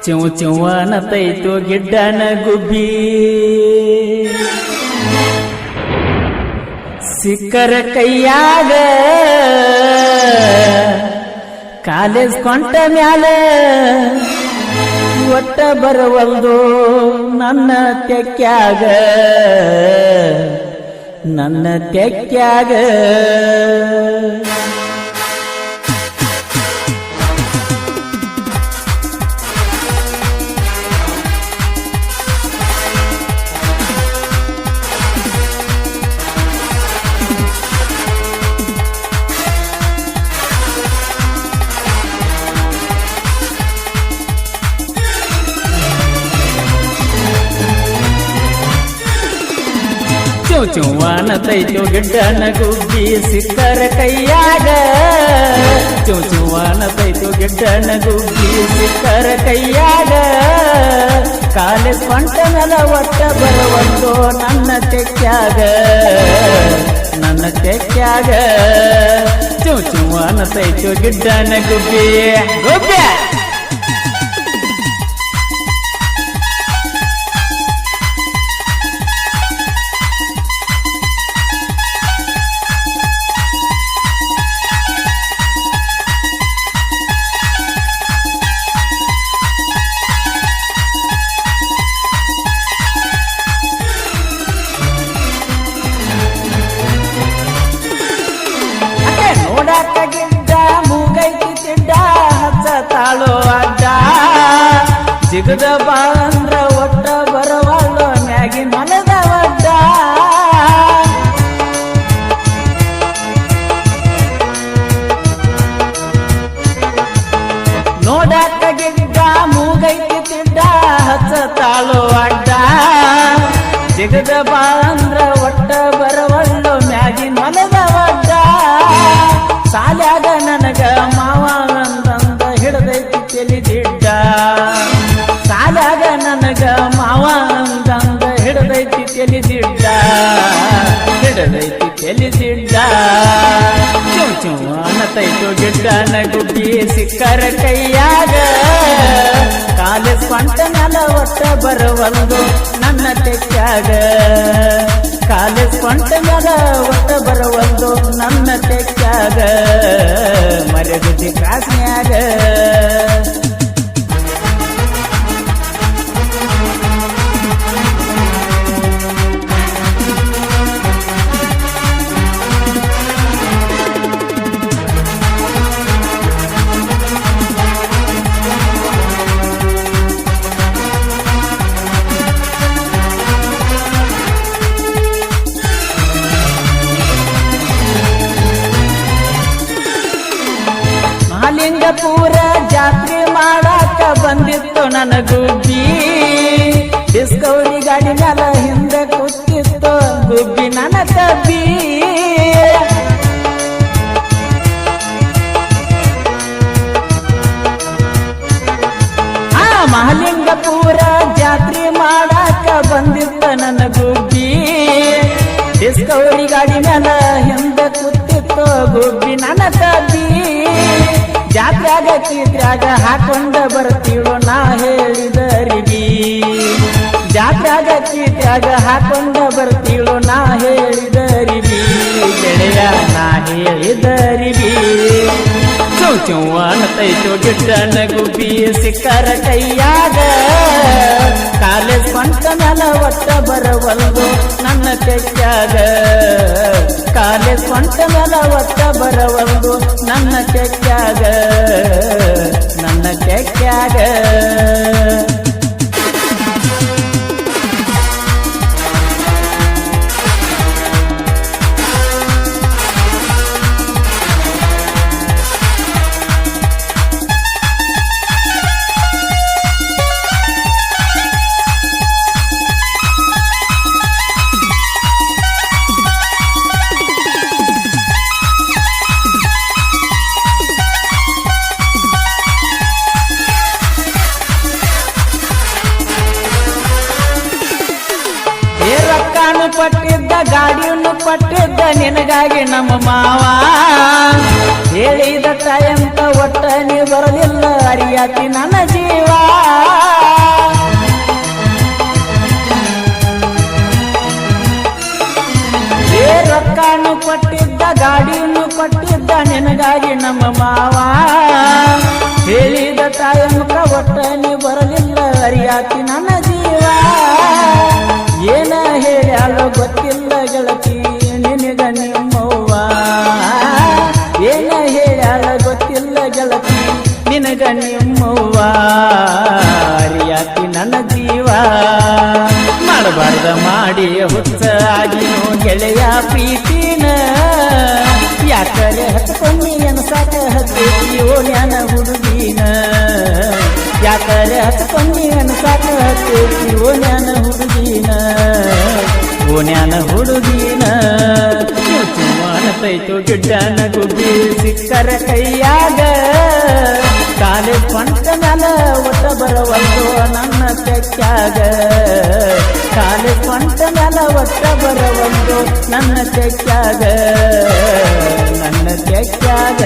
chew ಚಿವ್ವನ ತೈತು ಗಿಡ್ಡನ ಗುಬ್ಬಿ ಸಿಕ್ಕರ ಕೈಯಾಗ college ಕೊಂಟ ಮ್ಯಾಲ ಒಟ್ಟ ಬರವಲ್ದು ನನ್ನ ತೆಕ್ಕ್ಯಾಗ ಚುವ್ವನ ತೈತು ಗಿಡ್ಡನ ಗುಬ್ಬಿ ಸಿಕ್ಕರ ಕೈಯಾಗ ಚುವ್ವನ ತೈತು ಗಿಡ್ಡನ ಗುಬ್ಬಿ ಸಿಕ್ಕರ ಕೈಯಾಗ ಕಾಲೇಜ್ ಕೊಂಟನಲ ಒಟ್ಟ ಬರವಲ್ದು ನನ್ನ ತೆಕ್ಕ್ಯಾಗ ಚುವ್ವನ ತೈತು ಗಿಡ್ಡನ ಗುಬ್ಬಿ ಗುಬ್ಬಿ ತಾಳೋ ಅಡ್ಡ ಜಿಗದ ಬಾಂದ್ರ ಒಟ್ಟ ಬರವಲ್ಲ ಮ್ಯಾಗಿನ ಮನದ ಒಡ್ಡ ನೋಡಾಕ ಗಿಡ್ಡ ಮೂಗೈತಿ ತಿಡ್ಡ ಹಚ್ಚ ತಾಳೋ ಅಡ್ಡ ಜಿಗದ ಬಾಂದ್ರ ಒಟ್ಟ ಬರವಲ್ಲ ಮ್ಯಾಗಿನ ಮನದ ಒಡ್ಡ ಸಾಲ್ಯಾಗ ನನಗ ಮಾವ ಹಿಡದೈತಿ ತೆಲಿದಿಡ್ಡ ಸಾಲಾಗ ನನಗ ಮಾವ ಅಂದಂಗ ಹಿಡದೈತಿ ತೆಲಿದಿಡ್ಡ ಚುವ್ವನ ತೈತು ಗಿಡ್ಡನ ಗುಬ್ಬಿ ಸಿಕ್ಕರ ಕೈಯಾಗ ಕಾಲೇಜ್ ಕೊಂಟ ಮ್ಯಾಲ ಒಟ್ಟ ಬರವಲ್ದು ನನ್ನ ತೆಕ್ಕ್ಯಾಗ ಕಾಲೇಜ್ ಕೊಂಟ ಮ್ಯಾಲ ಒಟ್ಟ ಬರವಲ್ದು ನನ್ನ ತೆಕ್ಕ್ಯಾಗ ಮರೆಗುದ್ದಿ ಕ್ರಾಸ್ನ್ಯಾಗ ಮಹಾಲಿಂಗಪುರ ಜಾತ್ರೆ ಮಾಡಾಕ ಬಂದಿತ್ತು ನನ್ನ ಗುಬ್ಬಿ ಡಿಸ್ಕವರಿ ಗಾಡಿ ಮ್ಯಾಲ ಹಿಂದೆ ಕೂತಿತ್ತು ಗುಬ್ಬಿ ನನ್ನ ಕಬ್ಬಿ ಮಹಾಲಿಂಗಪುರ ಜಾತ್ರೆ ಮಾಡಾಕ ಬಂದಿತ್ತು ನನ್ನ ಗುಬ್ಬಿ ಡಿಸ್ಕವರಿ ಗಾಡಿ ಮ್ಯಾಲ ಹಿಂದೆ ಕೂತಿತ್ತು ಗುಬ್ಬಿ ನನ್ನ ಕಬ್ಬಿ ಜಾತ್ರ್ಯಾಗ ಕೀತ್ರ್ಯಾಗ ಹಾಕೊಂಡ ಬರ್ತೀವೋ ನಾ ಹೇಳಿದರಿಗಿ ಜಾತ್ರ್ಯಾಗ ಕೀತ್ರ್ಯಾಗ ಹಾಕೊಂಡ ಬರ್ತೀವೋ ನಾ ಹೇಳಿದರಿಗಿ ಗೆಳೆಯ ನಾ ಹೇಳಿದರಿಗಿ ಚುವ್ವನ ತೈತು ಗಿಡ್ಡನ ಗುಬ್ಬಿ ಸಿಕ್ಕರ ಕೈಯಾಗ ಕಾಲೇಜ್ ಕೊಂಟ ಮ್ಯಾಲ ಒಟ್ಟ ಬರವಲ್ದು ನನ್ನ ತೆಕ್ಕ್ಯಾಗ ಕಾಲೇಜ್ ಕೊಂಟ ಮ್ಯಾಲ ಒಟ್ಟ ಬರವಲ್ದು ನನ್ನ ತೆಕ್ಕ್ಯಾಗ ಪಟ್ಟಿದ್ದ ಗಾಡಿಯನ್ನು ಕೊಟ್ಟಿದ್ದ ನಿನಗಾಗಿ ನಮ್ಮ ಮಾವ ಹೇಳಿದ ತಾಯಂತ ಒಟ್ಟ ನೀ ಬರಲಿಲ್ಲ ಅರಿಯಾತಿ ನನ್ನ ಜೀವ ರೊಕ್ಕನು ಕೊಟ್ಟಿದ್ದ ಗಾಡಿಯನ್ನು ಕೊಟ್ಟಿದ್ದ ನಿನಗಾಗಿ ನಮ್ಮ ಮಾವ ಹೇಳಿದ ತಾಯಂತ ಒಟ್ಟ ನೀ ಬರಲಿಲ್ಲ ಅರಿಯಾತಿ ನನ್ನ ಜೀವ ಏನ ಹೇಳ್ಯಾಲೋ ಗೊತ್ತಿಲ್ಲ ಗೆಳತಿ ನಿನಗ ನಿಮ್ಮವ್ವ ಏನ ಹೇಳ್ಯಾಲೋ ಗೊತ್ತಿಲ್ಲ ಗೆಳತಿ ನಿನಗ ನಿಮ್ಮವ್ವ ಅರಿಯಾತಿ ನನ್ನ ಜೀವ ಮಾಡಬಾರ್ದ ಮಾಡಿ ಹುಚ್ಚ ಆಗಿನೋ ಗೆಳೆಯ ಪ್ರೀತಿನ ಯಾಕರೆ ಹತ್ಕೊಂಡಿ ಅನ್ಸಾಕ ಹತ್ತಿಯೋ ಜ್ಞಾನ ಹುಡುಗಿನ ಯಾಕರೆ ಹತ್ಕೊಂಡಿ ಅನ್ಸಾಕ ಹತ್ತಿಯೋ ಜ್ಞಾನ ಹುಡುಗಿನ ಓ ಜ್ಞಾನ ಹುಡುಗಿನ ಚುಮಾನತೈತು ಗಿಡ್ಡನ ಗುಬ್ಬಿ ಸಿಕ್ಕರ ಕೈಯಾಗ ಕಾಲೇಜ್ ಪಂಟ ಮ್ಯಾಲ ಒಟ್ಟ ಬರವಲ್ದು ನನ್ನ ತೆಕ್ಕಾಗ ಕಾಲೇಜ್ ಪಂಟ ಮ್ಯಾಲ ಒಟ್ಟ ಬರವಲ್ದು ನನ್ನ ತೆಕ್ಕಾಗ ನನ್ನ ತೆಕ್ಕಾಗ